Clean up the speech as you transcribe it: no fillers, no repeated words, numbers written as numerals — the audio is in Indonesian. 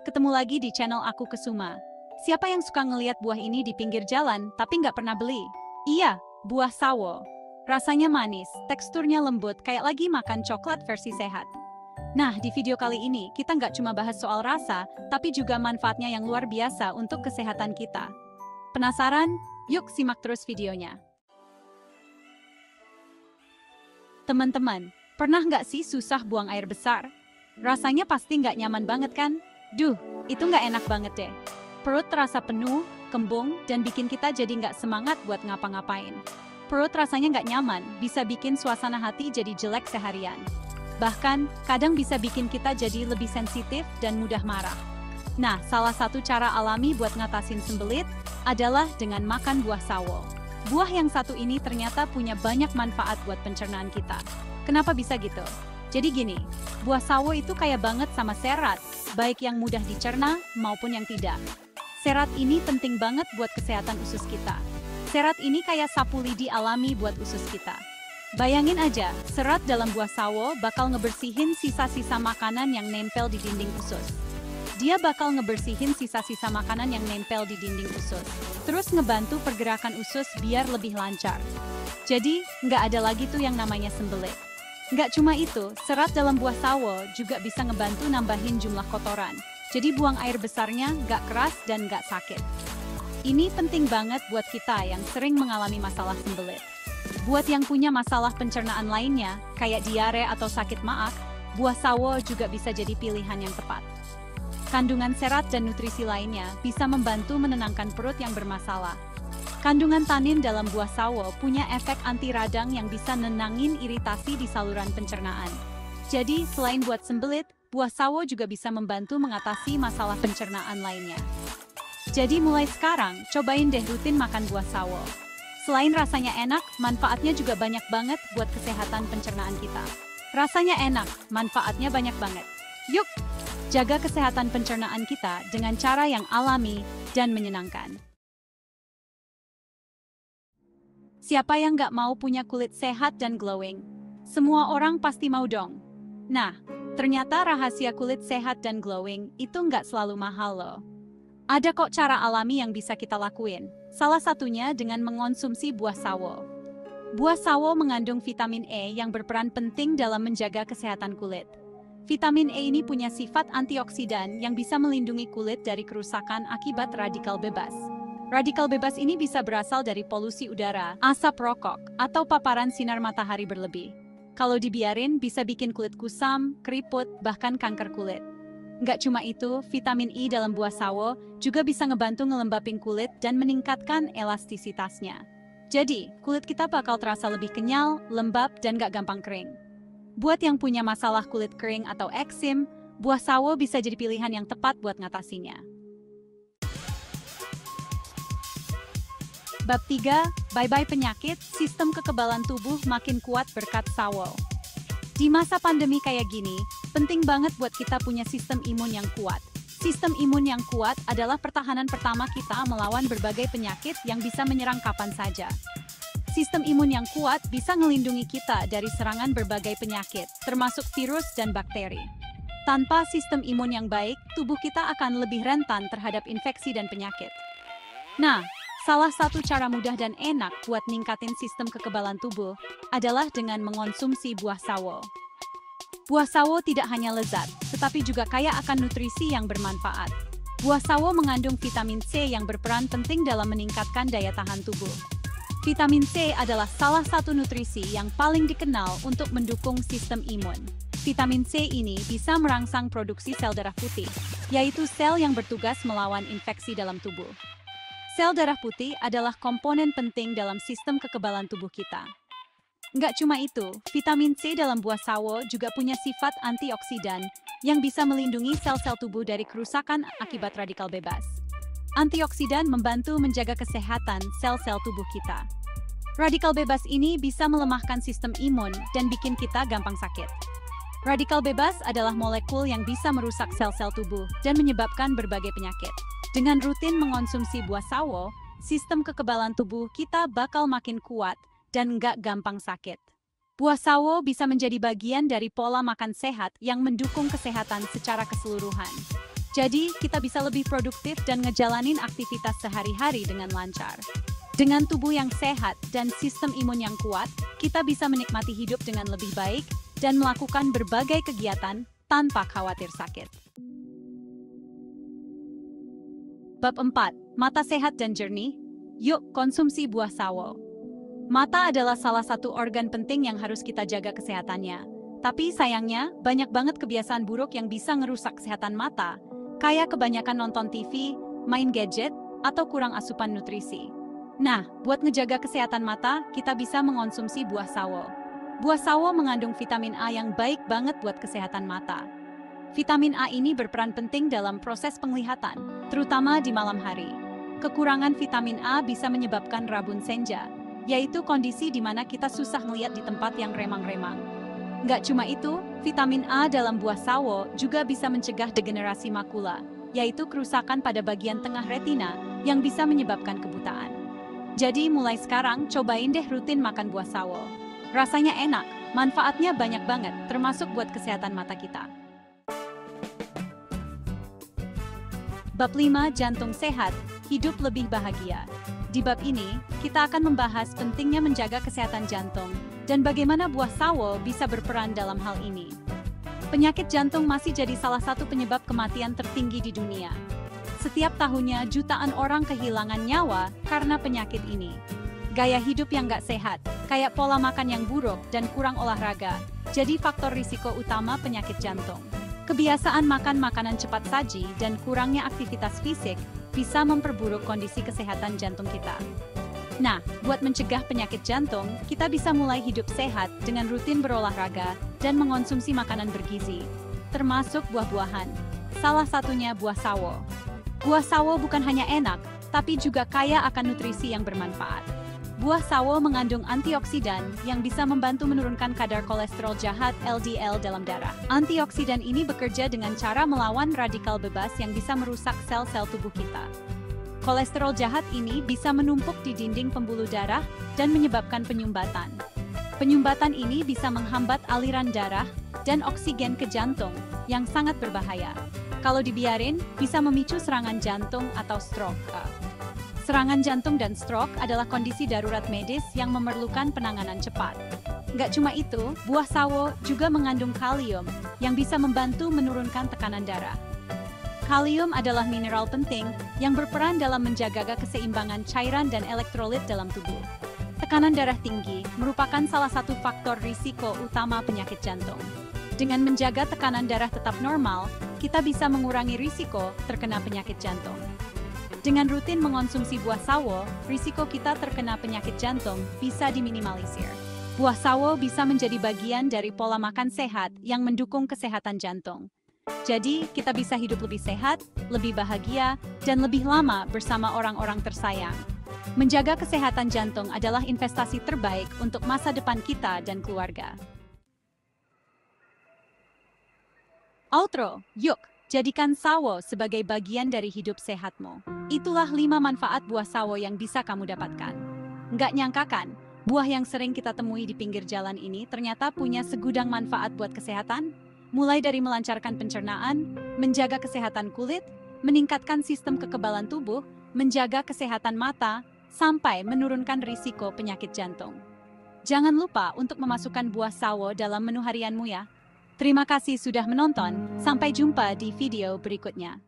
ketemu lagi di channel aku Kesuma. Siapa yang suka ngeliat buah ini di pinggir jalan tapi nggak pernah beli? Iya, buah sawo. Rasanya manis, teksturnya lembut kayak lagi makan coklat versi sehat. Nah, di video kali ini kita nggak cuma bahas soal rasa, tapi juga manfaatnya yang luar biasa untuk kesehatan kita. Penasaran? Yuk simak terus videonya. Teman-teman, pernah nggak sih susah buang air besar? Rasanya pasti nggak nyaman banget kan? Duh, itu nggak enak banget deh. Perut terasa penuh, kembung, dan bikin kita jadi nggak semangat buat ngapa-ngapain. Perut rasanya nggak nyaman, bisa bikin suasana hati jadi jelek seharian. Bahkan, kadang bisa bikin kita jadi lebih sensitif dan mudah marah. Nah, salah satu cara alami buat ngatasin sembelit adalah dengan makan buah sawo. Buah yang satu ini ternyata punya banyak manfaat buat pencernaan kita. Kenapa bisa gitu? Jadi gini, buah sawo itu kaya banget sama serat, baik yang mudah dicerna maupun yang tidak. Serat ini penting banget buat kesehatan usus kita. Serat ini kayak sapu lidi alami buat usus kita. Bayangin aja, serat dalam buah sawo bakal ngebersihin sisa-sisa makanan yang nempel di dinding usus. Dia bakal ngebersihin sisa-sisa makanan yang nempel di dinding usus. Terus ngebantu pergerakan usus biar lebih lancar. Jadi, nggak ada lagi tuh yang namanya sembelit. Nggak cuma itu, serat dalam buah sawo juga bisa ngebantu nambahin jumlah kotoran. Jadi buang air besarnya nggak keras dan nggak sakit. Ini penting banget buat kita yang sering mengalami masalah sembelit. Buat yang punya masalah pencernaan lainnya, kayak diare atau sakit maag, buah sawo juga bisa jadi pilihan yang tepat. Kandungan serat dan nutrisi lainnya bisa membantu menenangkan perut yang bermasalah. Kandungan tanin dalam buah sawo punya efek anti radang yang bisa nenangin iritasi di saluran pencernaan. Jadi, selain buat sembelit, buah sawo juga bisa membantu mengatasi masalah pencernaan lainnya. Jadi mulai sekarang, cobain deh rutin makan buah sawo. Selain rasanya enak, manfaatnya juga banyak banget buat kesehatan pencernaan kita. Rasanya enak, manfaatnya banyak banget. Yuk, jaga kesehatan pencernaan kita dengan cara yang alami dan menyenangkan. Siapa yang nggak mau punya kulit sehat dan glowing? Semua orang pasti mau dong. Nah, ternyata rahasia kulit sehat dan glowing itu nggak selalu mahal loh. Ada kok cara alami yang bisa kita lakuin. Salah satunya dengan mengonsumsi buah sawo. Buah sawo mengandung vitamin E yang berperan penting dalam menjaga kesehatan kulit. Vitamin E ini punya sifat antioksidan yang bisa melindungi kulit dari kerusakan akibat radikal bebas. Radikal bebas ini bisa berasal dari polusi udara, asap rokok, atau paparan sinar matahari berlebih. Kalau dibiarin, bisa bikin kulit kusam, keriput, bahkan kanker kulit. Nggak cuma itu, vitamin E dalam buah sawo juga bisa ngebantu ngelembapin kulit dan meningkatkan elastisitasnya. Jadi, kulit kita bakal terasa lebih kenyal, lembab, dan nggak gampang kering. Buat yang punya masalah kulit kering atau eksim, buah sawo bisa jadi pilihan yang tepat buat ngatasinya. Bab 3, bye-bye penyakit, sistem kekebalan tubuh makin kuat berkat sawo. Di masa pandemi kayak gini, penting banget buat kita punya sistem imun yang kuat. Sistem imun yang kuat adalah pertahanan pertama kita melawan berbagai penyakit yang bisa menyerang kapan saja. Sistem imun yang kuat bisa ngelindungi kita dari serangan berbagai penyakit, termasuk virus dan bakteri. Tanpa sistem imun yang baik, tubuh kita akan lebih rentan terhadap infeksi dan penyakit. Nah, salah satu cara mudah dan enak buat ningkatin sistem kekebalan tubuh adalah dengan mengonsumsi buah sawo. Buah sawo tidak hanya lezat, tetapi juga kaya akan nutrisi yang bermanfaat. Buah sawo mengandung vitamin C yang berperan penting dalam meningkatkan daya tahan tubuh. Vitamin C adalah salah satu nutrisi yang paling dikenal untuk mendukung sistem imun. Vitamin C ini bisa merangsang produksi sel darah putih, yaitu sel yang bertugas melawan infeksi dalam tubuh. Sel darah putih adalah komponen penting dalam sistem kekebalan tubuh kita. Nggak cuma itu, vitamin C dalam buah sawo juga punya sifat antioksidan yang bisa melindungi sel-sel tubuh dari kerusakan akibat radikal bebas. Antioksidan membantu menjaga kesehatan sel-sel tubuh kita. Radikal bebas ini bisa melemahkan sistem imun dan bikin kita gampang sakit. Radikal bebas adalah molekul yang bisa merusak sel-sel tubuh dan menyebabkan berbagai penyakit. Dengan rutin mengonsumsi buah sawo, sistem kekebalan tubuh kita bakal makin kuat dan nggak gampang sakit. Buah sawo bisa menjadi bagian dari pola makan sehat yang mendukung kesehatan secara keseluruhan. Jadi, kita bisa lebih produktif dan ngejalanin aktivitas sehari-hari dengan lancar. Dengan tubuh yang sehat dan sistem imun yang kuat, kita bisa menikmati hidup dengan lebih baik dan melakukan berbagai kegiatan tanpa khawatir sakit. Bab 4. Mata sehat dan jernih. Yuk, konsumsi buah sawo. Mata adalah salah satu organ penting yang harus kita jaga kesehatannya. Tapi sayangnya, banyak banget kebiasaan buruk yang bisa ngerusak kesehatan mata, kayak kebanyakan nonton TV, main gadget, atau kurang asupan nutrisi. Nah, buat ngejaga kesehatan mata, kita bisa mengonsumsi buah sawo. Buah sawo mengandung vitamin A yang baik banget buat kesehatan mata. Vitamin A ini berperan penting dalam proses penglihatan, terutama di malam hari. Kekurangan vitamin A bisa menyebabkan rabun senja, yaitu kondisi di mana kita susah melihat di tempat yang remang-remang. Nggak cuma itu, vitamin A dalam buah sawo juga bisa mencegah degenerasi makula, yaitu kerusakan pada bagian tengah retina yang bisa menyebabkan kebutaan. Jadi mulai sekarang, cobain deh rutin makan buah sawo. Rasanya enak, manfaatnya banyak banget, termasuk buat kesehatan mata kita. Bab 5. Jantung sehat, hidup lebih bahagia. Di bab ini, kita akan membahas pentingnya menjaga kesehatan jantung dan bagaimana buah sawo bisa berperan dalam hal ini. Penyakit jantung masih jadi salah satu penyebab kematian tertinggi di dunia. Setiap tahunnya jutaan orang kehilangan nyawa karena penyakit ini. Gaya hidup yang gak sehat, kayak pola makan yang buruk dan kurang olahraga, jadi faktor risiko utama penyakit jantung. Kebiasaan makan makanan cepat saji dan kurangnya aktivitas fisik bisa memperburuk kondisi kesehatan jantung kita. Nah, buat mencegah penyakit jantung, kita bisa mulai hidup sehat dengan rutin berolahraga dan mengonsumsi makanan bergizi, termasuk buah-buahan. Salah satunya buah sawo. Buah sawo bukan hanya enak, tapi juga kaya akan nutrisi yang bermanfaat. Buah sawo mengandung antioksidan yang bisa membantu menurunkan kadar kolesterol jahat LDL dalam darah. Antioksidan ini bekerja dengan cara melawan radikal bebas yang bisa merusak sel-sel tubuh kita. Kolesterol jahat ini bisa menumpuk di dinding pembuluh darah dan menyebabkan penyumbatan. Penyumbatan ini bisa menghambat aliran darah dan oksigen ke jantung yang sangat berbahaya. Kalau dibiarin, bisa memicu serangan jantung atau stroke. Serangan jantung dan stroke adalah kondisi darurat medis yang memerlukan penanganan cepat. Nggak cuma itu, buah sawo juga mengandung kalium yang bisa membantu menurunkan tekanan darah. Kalium adalah mineral penting yang berperan dalam menjaga keseimbangan cairan dan elektrolit dalam tubuh. Tekanan darah tinggi merupakan salah satu faktor risiko utama penyakit jantung. Dengan menjaga tekanan darah tetap normal, kita bisa mengurangi risiko terkena penyakit jantung. Dengan rutin mengonsumsi buah sawo, risiko kita terkena penyakit jantung bisa diminimalisir. Buah sawo bisa menjadi bagian dari pola makan sehat yang mendukung kesehatan jantung. Jadi, kita bisa hidup lebih sehat, lebih bahagia, dan lebih lama bersama orang-orang tersayang. Menjaga kesehatan jantung adalah investasi terbaik untuk masa depan kita dan keluarga. Outro, yuk! Jadikan sawo sebagai bagian dari hidup sehatmu. Itulah 5 manfaat buah sawo yang bisa kamu dapatkan. Nggak nyangka kan, buah yang sering kita temui di pinggir jalan ini ternyata punya segudang manfaat buat kesehatan? Mulai dari melancarkan pencernaan, menjaga kesehatan kulit, meningkatkan sistem kekebalan tubuh, menjaga kesehatan mata, sampai menurunkan risiko penyakit jantung. Jangan lupa untuk memasukkan buah sawo dalam menu harianmu ya. Terima kasih sudah menonton, sampai jumpa di video berikutnya.